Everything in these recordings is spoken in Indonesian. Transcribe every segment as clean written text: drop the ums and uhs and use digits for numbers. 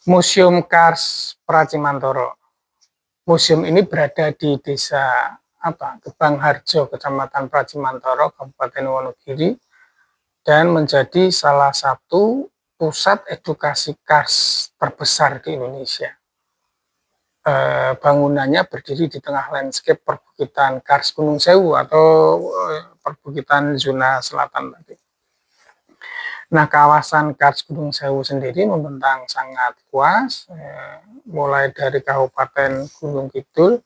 Museum Kars Pracimantoro. Museum ini berada di desa Gebang Harjo, Kecamatan Pracimantoro, Kabupaten Wonogiri, dan menjadi salah satu pusat edukasi Kars terbesar di Indonesia. Bangunannya berdiri di tengah landscape perbukitan Kars Gunung Sewu atau perbukitan zona selatan tadi. Nah, kawasan Kars Gunung Sewu sendiri membentang sangat luas, mulai dari Kabupaten Gunung Kidul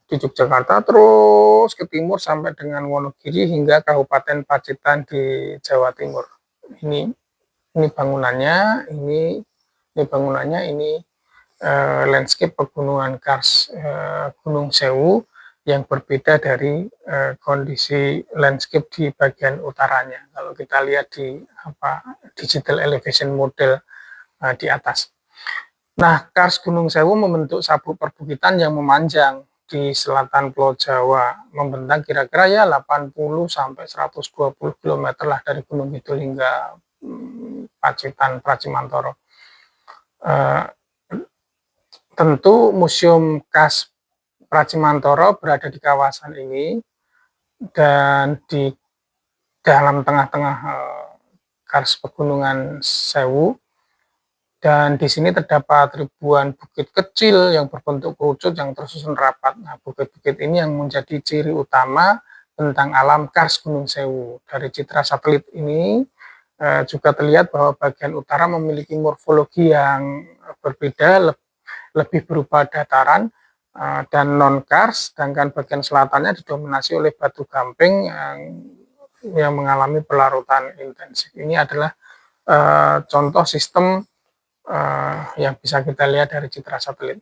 di Yogyakarta terus ke timur sampai dengan Wonogiri hingga Kabupaten Pacitan di Jawa Timur. Ini bangunannya, ini landscape pegunungan Kars Gunung Sewu yang berbeda dari kondisi landscape di bagian utaranya. Kalau kita lihat di digital elevation model di atas. Nah, Kars Gunung Sewu membentuk sabuk perbukitan yang memanjang di selatan Pulau Jawa, membentang kira-kira ya 80 sampai 120 km lah dari Gunung Kidul hingga Pacitan, Pracimantoro. Tentu Museum Kars Pracimantoro berada di kawasan ini, dan di dalam tengah-tengah Kars Pegunungan Sewu, dan di sini terdapat ribuan bukit kecil yang berbentuk kerucut yang tersusun rapat. Nah, bukit-bukit ini yang menjadi ciri utama tentang alam Kars Gunung Sewu. Dari citra satelit ini juga terlihat bahwa bagian utara memiliki morfologi yang berbeda, lebih berupa dataran dan non-kars, sedangkan bagian selatannya didominasi oleh batu gamping yang mengalami pelarutan intensif. Ini adalah contoh sistem yang bisa kita lihat dari citra satelit.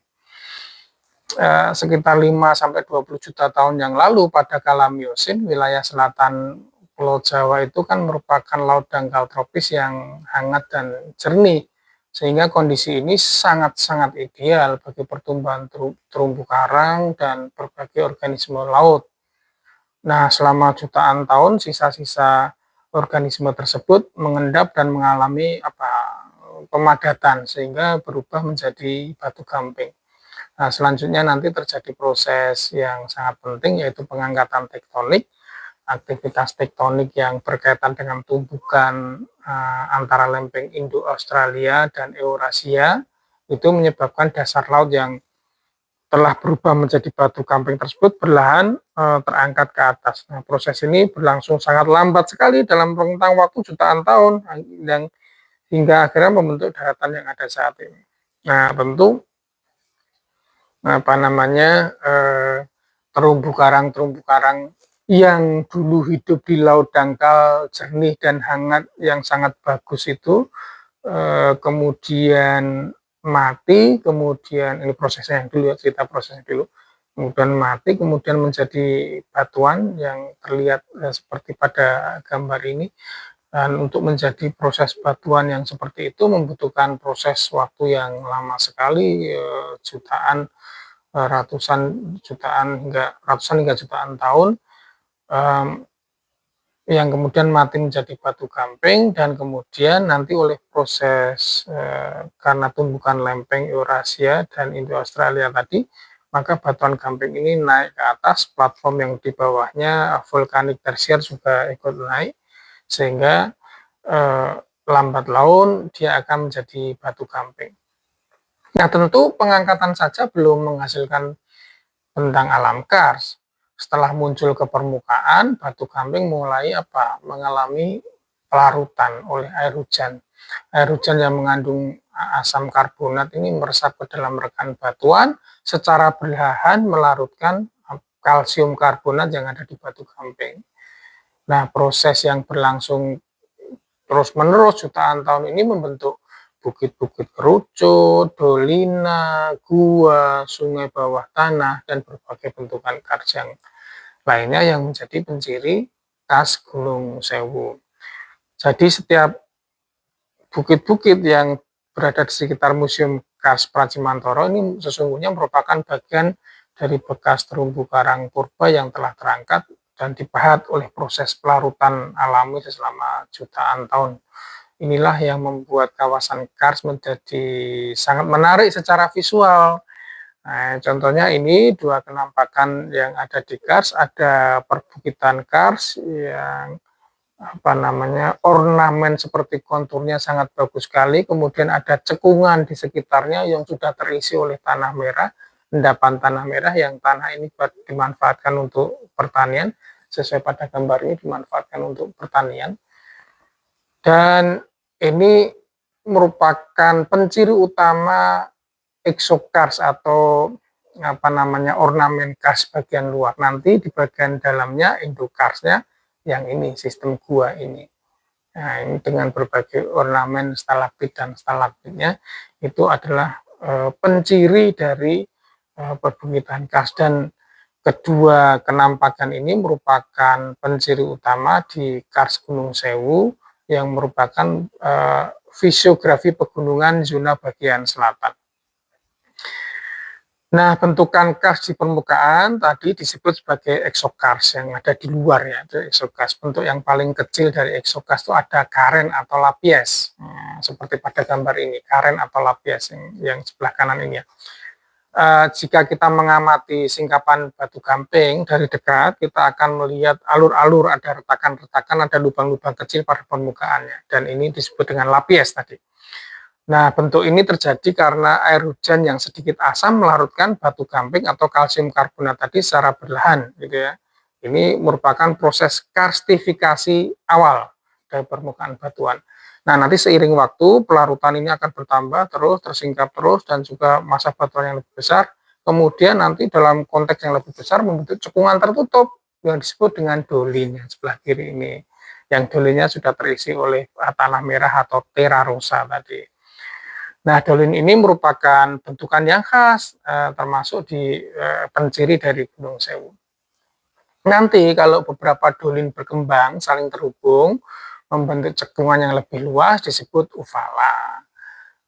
Sekitar 5-20 juta tahun yang lalu pada kala Miosin, wilayah selatan Pulau Jawa itu kan merupakan laut dangkal tropis yang hangat dan jernih, sehingga kondisi ini sangat-sangat ideal bagi pertumbuhan terumbu karang dan berbagai organisme laut. Nah, selama jutaan tahun, sisa-sisa organisme tersebut mengendap dan mengalami pemadatan, sehingga berubah menjadi batu gamping. Nah, selanjutnya nanti terjadi proses yang sangat penting, yaitu pengangkatan tektonik. Aktivitas tektonik yang berkaitan dengan tumbukan antara lempeng Indo-Australia dan Eurasia itu menyebabkan dasar laut yang telah berubah menjadi batu gamping tersebut perlahan terangkat ke atas. Nah, proses ini berlangsung sangat lambat sekali dalam rentang waktu jutaan tahun, yang hingga akhirnya membentuk daratan yang ada saat ini. Nah, tentu terumbu karang yang dulu hidup di laut dangkal jernih dan hangat yang sangat bagus itu kemudian mati, kemudian ini prosesnya yang dulu, cerita prosesnya dulu, kemudian mati, kemudian menjadi batuan yang terlihat seperti pada gambar ini. Dan untuk menjadi proses batuan yang seperti itu membutuhkan proses waktu yang lama sekali, ratusan hingga jutaan tahun, yang kemudian mati menjadi batu gamping, dan kemudian nanti oleh proses karena tumbukan lempeng Eurasia dan Indo-Australia tadi, maka batuan gamping ini naik ke atas, platform yang di bawahnya vulkanik tersier juga ikut naik, sehingga lambat laun dia akan menjadi batu gamping. Nah, tentu pengangkatan saja belum menghasilkan tentang alam Kars. Setelah muncul ke permukaan, batu gamping mulai mengalami pelarutan oleh air hujan. Air hujan yang mengandung asam karbonat ini meresap ke dalam rekan batuan, secara perlahan melarutkan kalsium karbonat yang ada di batu gamping. Nah, proses yang berlangsung terus-menerus jutaan tahun ini membentuk bukit-bukit kerucut, dolina, gua, sungai bawah tanah, dan berbagai bentukan kars yang lainnya yang menjadi penciri Kars Gunung Sewu. Jadi setiap bukit-bukit yang berada di sekitar Museum Kars Pracimantoro ini sesungguhnya merupakan bagian dari bekas terumbu karang purba yang telah terangkat dan dipahat oleh proses pelarutan alami selama jutaan tahun inilah yang membuat kawasan Kars menjadi sangat menarik secara visual. Nah, contohnya ini dua kenampakan yang ada di Kars, ada perbukitan Kars yang ornamen seperti konturnya sangat bagus sekali, kemudian ada cekungan di sekitarnya yang sudah terisi oleh tanah merah, endapan tanah merah yang tanah ini dimanfaatkan untuk pertanian, sesuai pada gambar ini dimanfaatkan untuk pertanian. Dan ini merupakan penciri utama exokars atau ornamen kars bagian luar. Nanti di bagian dalamnya endokarsnya yang ini sistem gua ini. Nah, ini dengan berbagai ornamen stalaktit dan stalagmitnya itu adalah penciri dari perbukitan kars, dan kedua kenampakan ini merupakan penciri utama di Kars Gunung Sewu yang merupakan fisiografi pegunungan zona bagian selatan. Nah, bentukan kars di permukaan tadi disebut sebagai exokars yang ada di luar ya, itu exokars. Bentuk yang paling kecil dari exokars itu ada karen atau lapies, seperti pada gambar ini, karen atau lapies yang sebelah kanan ini ya. Jika kita mengamati singkapan batu gamping dari dekat, kita akan melihat alur-alur, ada retakan-retakan, ada lubang-lubang kecil pada permukaannya, dan ini disebut dengan lapies tadi. Nah, bentuk ini terjadi karena air hujan yang sedikit asam melarutkan batu gamping atau kalsium karbonat tadi secara berlahan, gitu ya. Ini merupakan proses karstifikasi awal dari permukaan batuan. Nah, nanti seiring waktu pelarutan ini akan bertambah terus, tersingkap terus, dan juga massa batuan yang lebih besar. Kemudian nanti dalam konteks yang lebih besar membentuk cekungan tertutup yang disebut dengan dolin yang sebelah kiri ini. Yang dolinnya sudah terisi oleh tanah merah atau terra rosa tadi. Nah, dolin ini merupakan bentukan yang khas, termasuk di penciri dari Gunung Sewu. Nanti kalau beberapa dolin berkembang, saling terhubung, membentuk cekungan yang lebih luas, disebut ufala.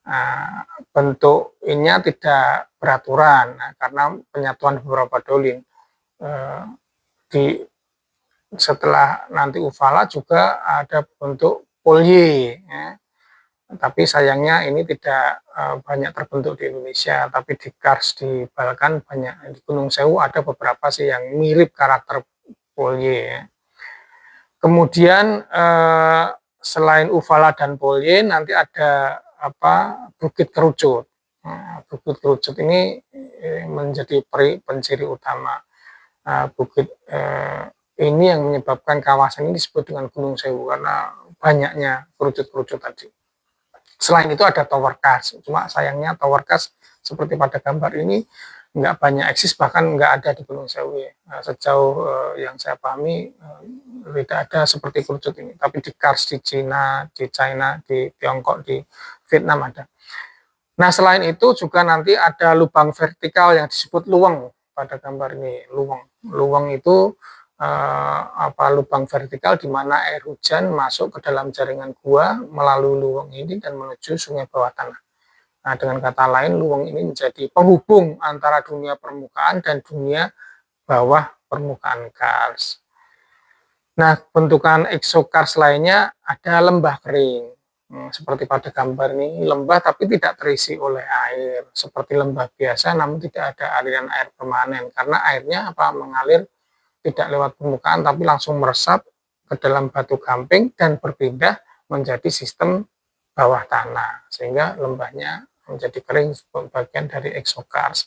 Nah, bentuk ini tidak beraturan, karena penyatuan beberapa dolin. Setelah nanti ufala juga ada bentuk polye, ya. Tapi sayangnya ini tidak banyak terbentuk di Indonesia, tapi di Kars, di Balkan banyak. Di Gunung Sewu ada beberapa sih yang mirip karakter polye ya. Kemudian selain ufala dan polye nanti ada bukit kerucut. Nah, bukit kerucut ini menjadi penciri utama. Bukit ini yang menyebabkan kawasan ini disebut dengan Gunung Sewu karena banyaknya kerucut-kerucut tadi. Selain itu ada tower kars, cuma sayangnya tower kars seperti pada gambar ini nggak banyak eksis, bahkan nggak ada di Gunung Sewu. Sejauh yang saya pahami tidak ada seperti kerucut ini, tapi di Kars di China, di Tiongkok, di Vietnam ada. Nah, selain itu juga nanti ada lubang vertikal yang disebut luweng pada gambar ini. Luweng itu lubang vertikal di mana air hujan masuk ke dalam jaringan gua melalui luweng ini dan menuju sungai bawah tanah. Nah, dengan kata lain, luweng ini menjadi penghubung antara dunia permukaan dan dunia bawah permukaan Kars. Nah, bentukan exokars lainnya ada lembah kering. Seperti pada gambar ini, lembah tapi tidak terisi oleh air. Seperti lembah biasa, namun tidak ada aliran air permanen. Karena airnya mengalir tidak lewat permukaan tapi langsung meresap ke dalam batu gamping dan berpindah menjadi sistem bawah tanah, sehingga lembahnya menjadi kering bagian dari exokars.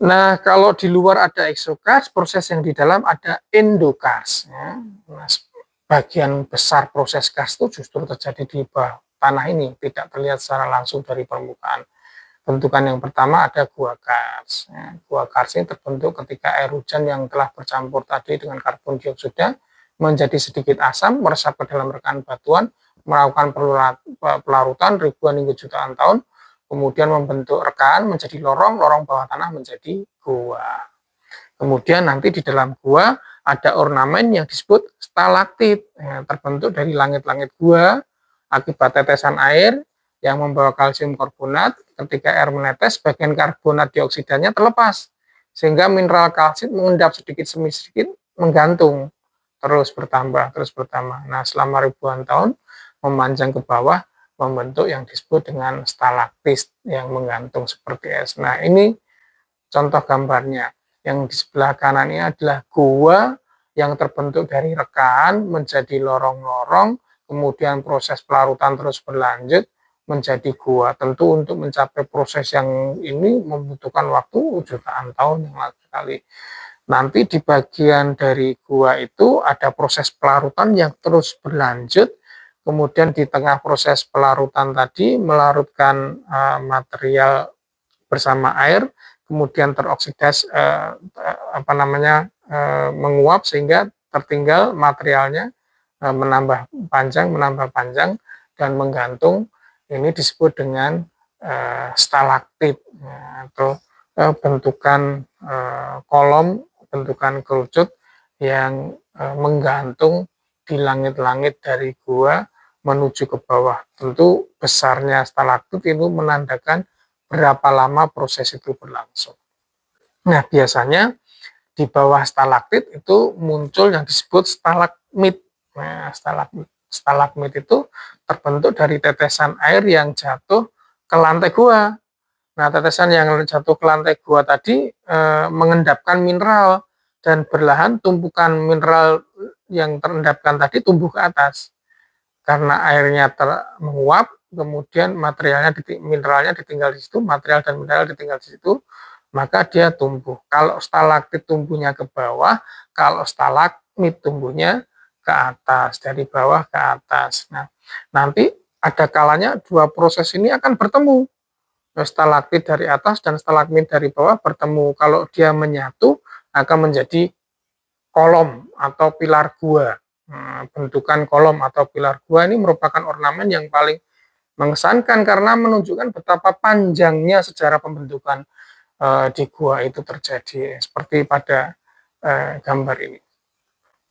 Nah, kalau di luar ada exokars, proses yang di dalam ada endokars. Ya. Nah, bagian besar proses kars itu justru terjadi di bawah tanah ini, tidak terlihat secara langsung dari permukaan. Bentukan yang pertama ada gua kars. Ya, gua kars ini terbentuk ketika air hujan yang telah bercampur tadi dengan karbon dioksida menjadi sedikit asam, meresap ke dalam rekan batuan, melakukan pelarutan ribuan hingga jutaan tahun, kemudian membentuk rekaan menjadi lorong, lorong bawah tanah menjadi gua. Kemudian nanti di dalam gua ada ornamen yang disebut stalaktit, ya, terbentuk dari langit-langit gua akibat tetesan air yang membawa kalsium karbonat. Ketika air menetes, bagian karbonat dioksidanya terlepas, sehingga mineral kalsit mengendap sedikit demi sedikit, menggantung, terus bertambah. Nah, selama ribuan tahun, memanjang ke bawah, membentuk yang disebut dengan stalaktit yang menggantung seperti es. Nah, ini contoh gambarnya. Yang di sebelah kanan ini adalah gua yang terbentuk dari rekaan menjadi lorong-lorong, kemudian proses pelarutan terus berlanjut menjadi gua. Tentu untuk mencapai proses yang ini membutuhkan waktu jutaan tahun yang lalu sekali. Nanti di bagian dari gua itu ada proses pelarutan yang terus berlanjut. Kemudian di tengah proses pelarutan tadi melarutkan material bersama air, kemudian teroksidasi menguap sehingga tertinggal materialnya menambah panjang dan menggantung. Ini disebut dengan stalaktit atau bentukan kolom, bentukan kerucut yang menggantung di langit-langit dari gua menuju ke bawah. Tentu besarnya stalaktit itu menandakan berapa lama proses itu berlangsung. Nah, biasanya di bawah stalaktit itu muncul yang disebut stalagmit. Nah, stalagmit itu terbentuk dari tetesan air yang jatuh ke lantai gua. Nah, tetesan yang jatuh ke lantai gua tadi mengendapkan mineral dan berlahan tumpukan mineral yang terendapkan tadi tumbuh ke atas. Karena airnya menguap, kemudian mineralnya ditinggal di situ, material dan mineral ditinggal di situ, maka dia tumbuh. Kalau stalaktit tumbuhnya ke bawah, kalau stalagmit tumbuhnya ke atas, dari bawah ke atas. Nah, nanti ada kalanya dua proses ini akan bertemu. Stalaktit dari atas dan stalagmit dari bawah bertemu. Kalau dia menyatu, akan menjadi kolom atau pilar gua. Bentukan kolom atau pilar gua ini merupakan ornamen yang paling mengesankan karena menunjukkan betapa panjangnya sejarah pembentukan di gua itu terjadi seperti pada gambar ini.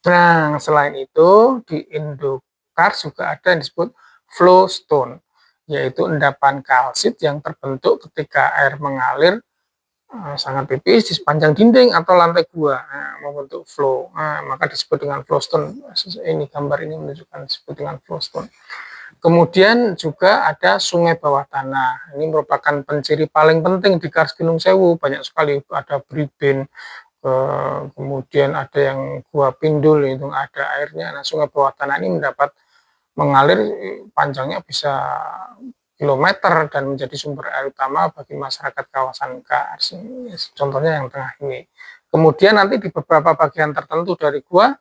Nah, selain itu di Indo-Kars juga ada yang disebut flowstone, yaitu endapan kalsit yang terbentuk ketika air mengalir sangat tipis di sepanjang dinding atau lantai gua, membentuk flow. Maka disebut dengan flowstone. Ini gambar ini menunjukkan disebut dengan flowstone. Kemudian juga ada sungai bawah tanah. Ini merupakan penciri paling penting di Kars Gunung Sewu. Banyak sekali ada Bribin, kemudian ada yang Gua Pindul, itu ada airnya. Nah, sungai bawah tanah ini mengalir panjangnya bisa kilometer dan menjadi sumber air utama bagi masyarakat kawasan Kars. Contohnya yang tengah ini. Kemudian nanti di beberapa bagian tertentu dari gua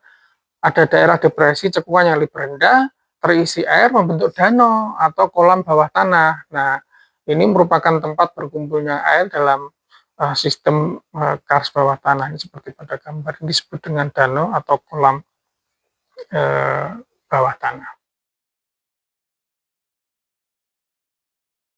ada daerah depresi cekuan yang lebih rendah, terisi air membentuk danau atau kolam bawah tanah. Nah, ini merupakan tempat berkumpulnya air dalam sistem Kars bawah tanah ini seperti pada gambar ini disebut dengan danau atau kolam bawah tanah.